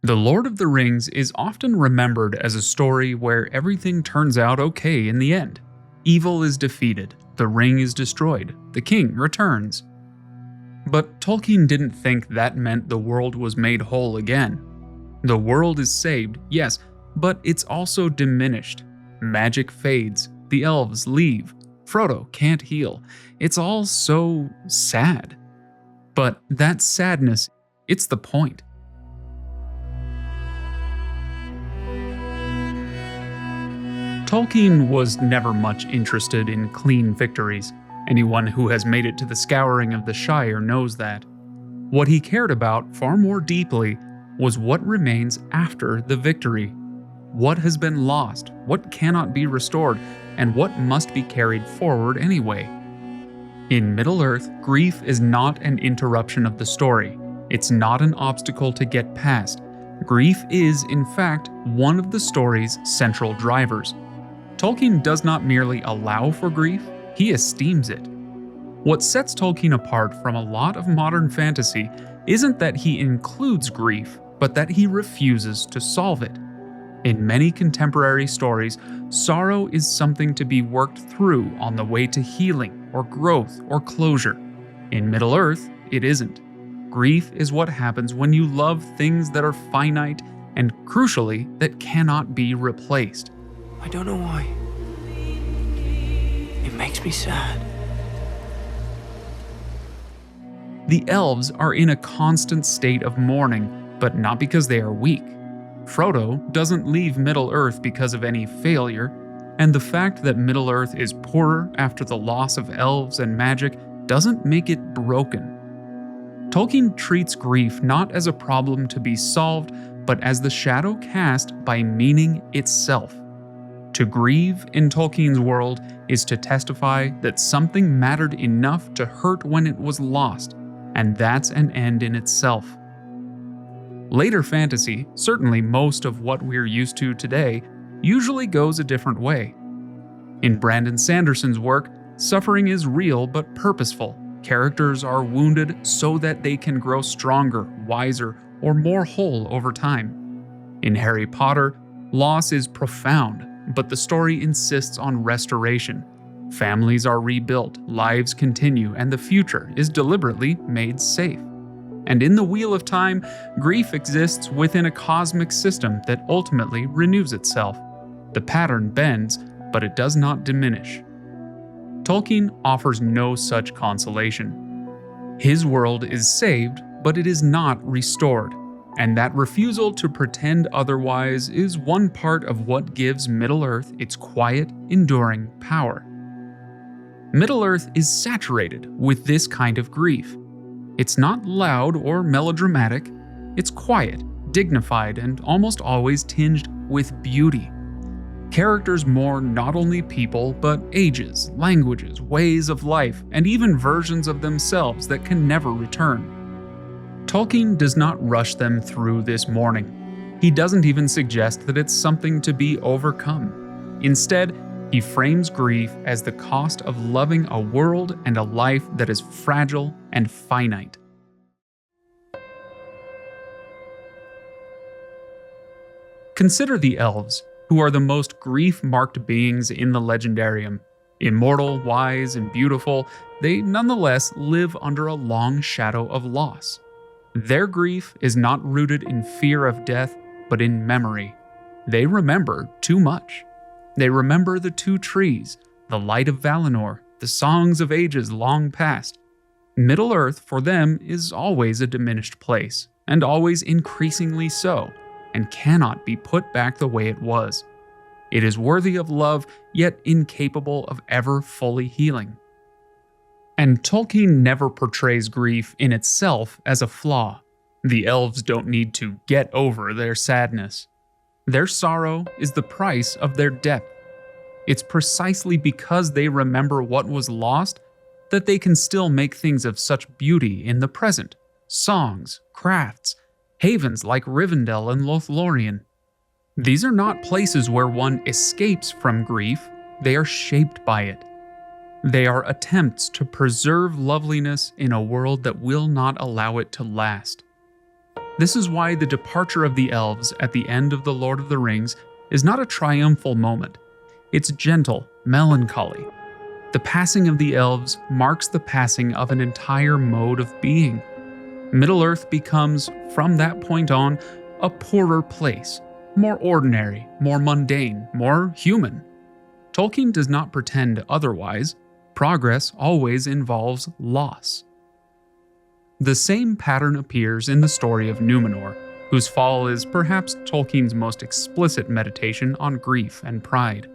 The Lord of the Rings is often remembered as a story where everything turns out okay in the end. Evil is defeated, the ring is destroyed, the king returns. But Tolkien didn't think that meant the world was made whole again. The world is saved, yes, but it's also diminished. Magic fades, the elves leave, Frodo can't heal. It's all so sad. But that sadness, it's the point. Tolkien was never much interested in clean victories. Anyone who has made it to the scouring of the Shire knows that. What he cared about far more deeply was what remains after the victory. What has been lost, what cannot be restored, and what must be carried forward anyway. In Middle-earth, grief is not an interruption of the story. It's not an obstacle to get past. Grief is, in fact, one of the story's central drivers. Tolkien does not merely allow for grief, he esteems it. What sets Tolkien apart from a lot of modern fantasy isn't that he includes grief, but that he refuses to solve it. In many contemporary stories, sorrow is something to be worked through on the way to healing or growth or closure. In Middle-earth, it isn't. Grief is what happens when you love things that are finite and, crucially, that cannot be replaced. I don't know why. It makes me sad. The elves are in a constant state of mourning, but not because they are weak. Frodo doesn't leave Middle-earth because of any failure, and the fact that Middle-earth is poorer after the loss of elves and magic doesn't make it broken. Tolkien treats grief not as a problem to be solved, but as the shadow cast by meaning itself. To grieve in Tolkien's world is to testify that something mattered enough to hurt when it was lost, and that's an end in itself. Later fantasy, certainly most of what we're used to today, usually goes a different way. In Brandon Sanderson's work, suffering is real but purposeful. Characters are wounded so that they can grow stronger, wiser, or more whole over time. In Harry Potter, loss is profound, but the story insists on restoration. Families are rebuilt, lives continue, and the future is deliberately made safe. And in The Wheel of Time, grief exists within a cosmic system that ultimately renews itself. The pattern bends, but it does not diminish. Tolkien offers no such consolation. His world is saved, but it is not restored, and that refusal to pretend otherwise is one part of what gives Middle-earth its quiet, enduring power. Middle-earth is saturated with this kind of grief. It's not loud or melodramatic, it's quiet, dignified, and almost always tinged with beauty. Characters mourn not only people, but ages, languages, ways of life, and even versions of themselves that can never return. Tolkien does not rush them through this mourning. He doesn't even suggest that it's something to be overcome. Instead, he frames grief as the cost of loving a world and a life that is fragile and finite. Consider the elves, who are the most grief-marked beings in the legendarium. Immortal, wise, and beautiful, they nonetheless live under a long shadow of loss. Their grief is not rooted in fear of death, but in memory. They remember too much. They remember the two trees, the light of Valinor, the songs of ages long past. Middle-earth for them is always a diminished place, and always increasingly so, and cannot be put back the way it was. It is worthy of love, yet incapable of ever fully healing. And Tolkien never portrays grief in itself as a flaw. The elves don't need to get over their sadness. Their sorrow is the price of their depth. It's precisely because they remember what was lost that they can still make things of such beauty in the present. Songs, crafts, havens like Rivendell and Lothlorien. These are not places where one escapes from grief, they are shaped by it. They are attempts to preserve loveliness in a world that will not allow it to last. This is why the departure of the elves at the end of The Lord of the Rings is not a triumphal moment. It's gentle, melancholy. The passing of the elves marks the passing of an entire mode of being. Middle-earth becomes, from that point on, a poorer place, more ordinary, more mundane, more human. Tolkien does not pretend otherwise. Progress always involves loss. The same pattern appears in the story of Númenor, whose fall is perhaps Tolkien's most explicit meditation on grief and pride.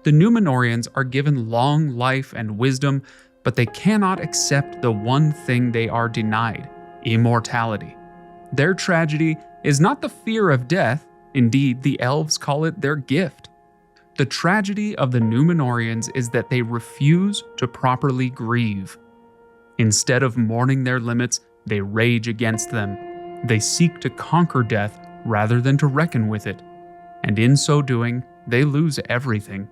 The Númenorians are given long life and wisdom, but they cannot accept the one thing they are denied: immortality. Their tragedy is not the fear of death, indeed, the elves call it their gift. The tragedy of the Númenorians is that they refuse to properly grieve. Instead of mourning their limits, they rage against them. They seek to conquer death rather than to reckon with it, and in so doing, they lose everything.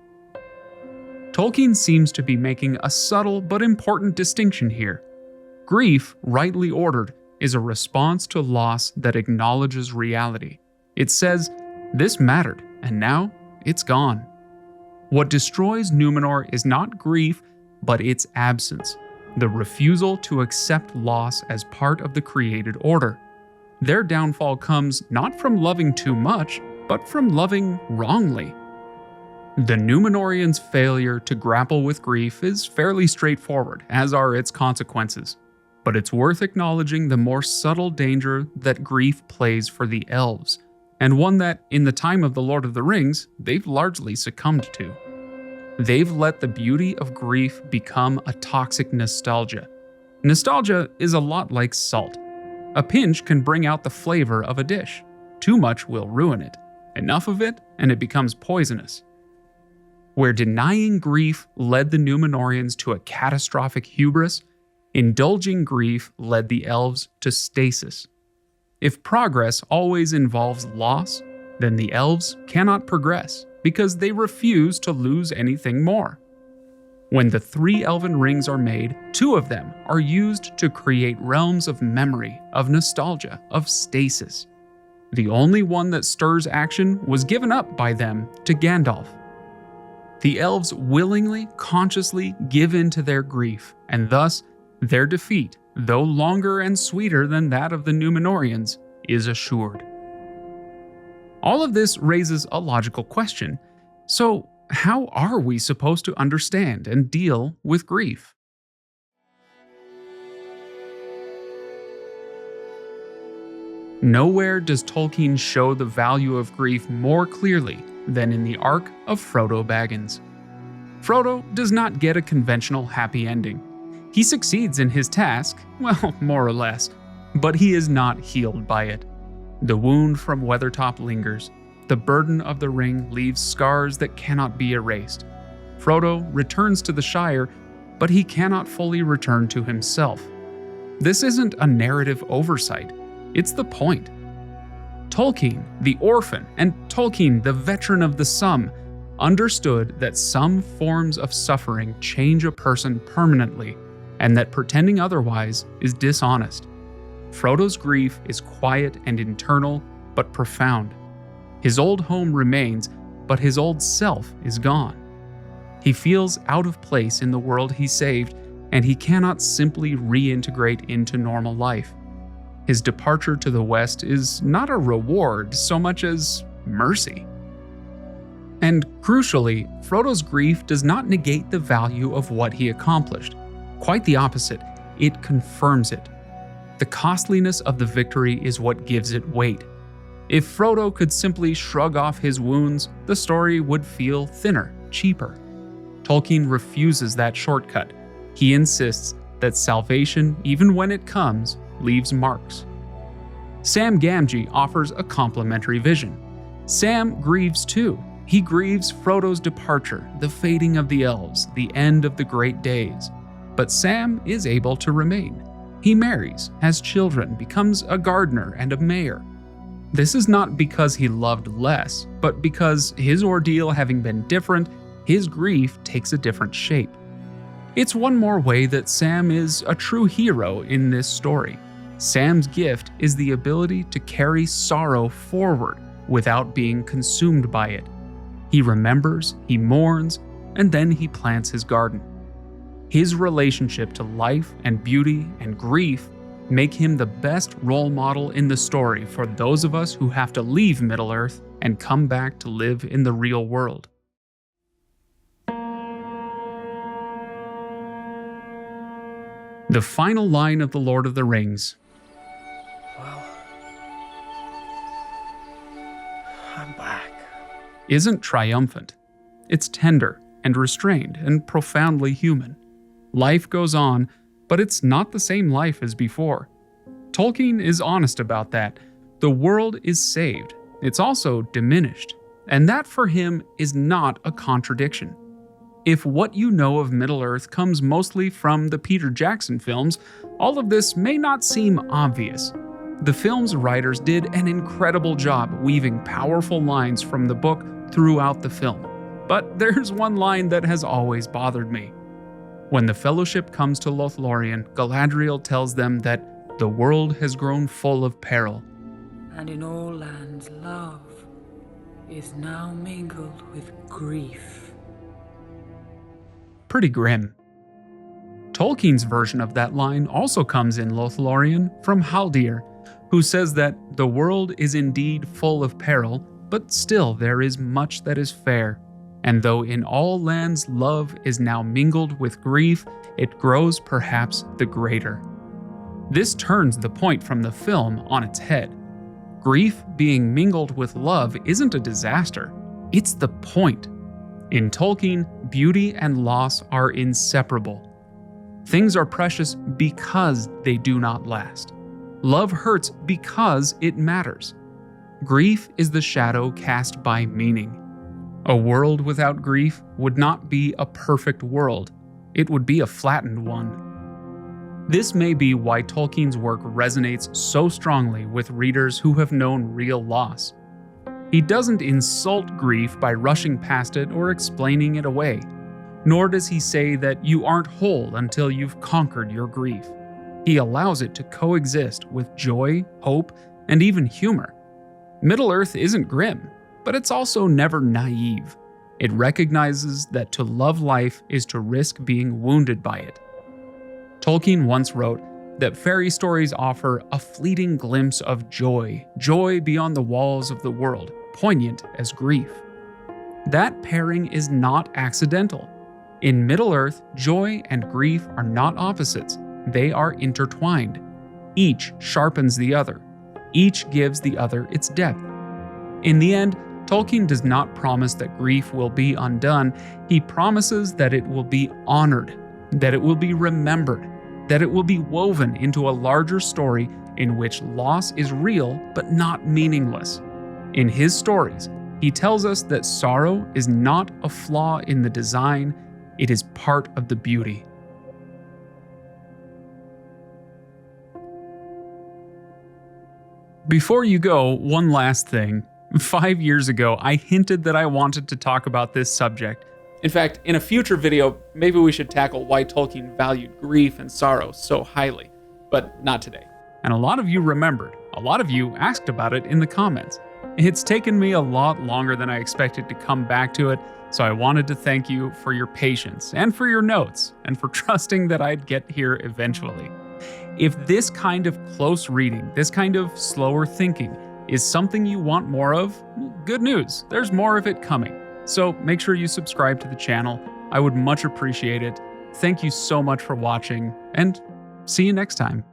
Tolkien seems to be making a subtle but important distinction here. Grief, rightly ordered, is a response to loss that acknowledges reality. It says, "This mattered, and now it's gone." What destroys Númenor is not grief, but its absence, the refusal to accept loss as part of the created order. Their downfall comes not from loving too much, but from loving wrongly. The Númenorians' failure to grapple with grief is fairly straightforward, as are its consequences. But it's worth acknowledging the more subtle danger that grief plays for the elves, and one that, in the time of The Lord of the Rings, they've largely succumbed to. They've let the beauty of grief become a toxic nostalgia. Nostalgia is a lot like salt. A pinch can bring out the flavor of a dish. Too much will ruin it. Enough of it, and it becomes poisonous. Where denying grief led the Númenorians to a catastrophic hubris, indulging grief led the elves to stasis. If progress always involves loss, then the elves cannot progress, because they refuse to lose anything more. When the 3 elven rings are made, 2 of them are used to create realms of memory, of nostalgia, of stasis. The only one that stirs action was given up by them to Gandalf. The elves willingly, consciously give in to their grief, and thus their defeat, though longer and sweeter than that of the Númenorians, is assured. All of this raises a logical question. So, how are we supposed to understand and deal with grief? Nowhere does Tolkien show the value of grief more clearly than in the arc of Frodo Baggins. Frodo does not get a conventional happy ending. He succeeds in his task, well, more or less, but he is not healed by it. The wound from Weathertop lingers. The burden of the ring leaves scars that cannot be erased. Frodo returns to the Shire, but he cannot fully return to himself. This isn't a narrative oversight, it's the point. Tolkien, the orphan, and Tolkien, the veteran of the Somme, understood that some forms of suffering change a person permanently, and that pretending otherwise is dishonest. Frodo's grief is quiet and internal, but profound. His old home remains, but his old self is gone. He feels out of place in the world he saved, and he cannot simply reintegrate into normal life. His departure to the West is not a reward so much as mercy. And crucially, Frodo's grief does not negate the value of what he accomplished. Quite the opposite, it confirms it. The costliness of the victory is what gives it weight. If Frodo could simply shrug off his wounds, the story would feel thinner, cheaper. Tolkien refuses that shortcut. He insists that salvation, even when it comes, leaves marks. Sam Gamgee offers a complementary vision. Sam grieves too. He grieves Frodo's departure, the fading of the elves, the end of the great days. But Sam is able to remain. He marries, has children, becomes a gardener and a mayor. This is not because he loved less, but because his ordeal having been different, his grief takes a different shape. It's one more way that Sam is a true hero in this story. Sam's gift is the ability to carry sorrow forward without being consumed by it. He remembers, he mourns, and then he plants his garden. His relationship to life and beauty and grief make him the best role model in the story for those of us who have to leave Middle-earth and come back to live in the real world. The final line of The Lord of the Rings. Well, I'm back. Isn't triumphant. It's tender and restrained and profoundly human. Life goes on, but it's not the same life as before. Tolkien is honest about that. The world is saved. It's also diminished. And that for him is not a contradiction. If what you know of Middle-earth comes mostly from the Peter Jackson films, all of this may not seem obvious. The film's writers did an incredible job weaving powerful lines from the book throughout the film. But there's one line that has always bothered me. When the Fellowship comes to Lothlorien, Galadriel tells them that the world has grown full of peril. And in all lands love is now mingled with grief. Pretty grim. Tolkien's version of that line also comes in Lothlorien from Haldir, who says that the world is indeed full of peril, but still there is much that is fair. And though in all lands love is now mingled with grief, it grows perhaps the greater. This turns the point from the film on its head. Grief being mingled with love isn't a disaster, it's the point. In Tolkien, beauty and loss are inseparable. Things are precious because they do not last. Love hurts because it matters. Grief is the shadow cast by meaning. A world without grief would not be a perfect world. It would be a flattened one. This may be why Tolkien's work resonates so strongly with readers who have known real loss. He doesn't insult grief by rushing past it or explaining it away, nor does he say that you aren't whole until you've conquered your grief. He allows it to coexist with joy, hope, and even humor. Middle-earth isn't grim, but it's also never naive. It recognizes that to love life is to risk being wounded by it. Tolkien once wrote that fairy stories offer a fleeting glimpse of joy, joy beyond the walls of the world, poignant as grief. That pairing is not accidental. In Middle-earth, joy and grief are not opposites, they are intertwined. Each sharpens the other. Each gives the other its depth. In the end, Tolkien does not promise that grief will be undone. He promises that it will be honored, that it will be remembered, that it will be woven into a larger story in which loss is real but not meaningless. In his stories, he tells us that sorrow is not a flaw in the design, it is part of the beauty. Before you go, one last thing. 5 years ago, I hinted that I wanted to talk about this subject. In fact, in a future video, maybe we should tackle why Tolkien valued grief and sorrow so highly, but not today. And a lot of you remembered. A lot of you asked about it in the comments. It's taken me a lot longer than I expected to come back to it, so I wanted to thank you for your patience and for your notes and for trusting that I'd get here eventually. If this kind of close reading, this kind of slower thinking, is something you want more of, good news, there's more of it coming. So make sure you subscribe to the channel. I would much appreciate it. Thank you so much for watching, and see you next time.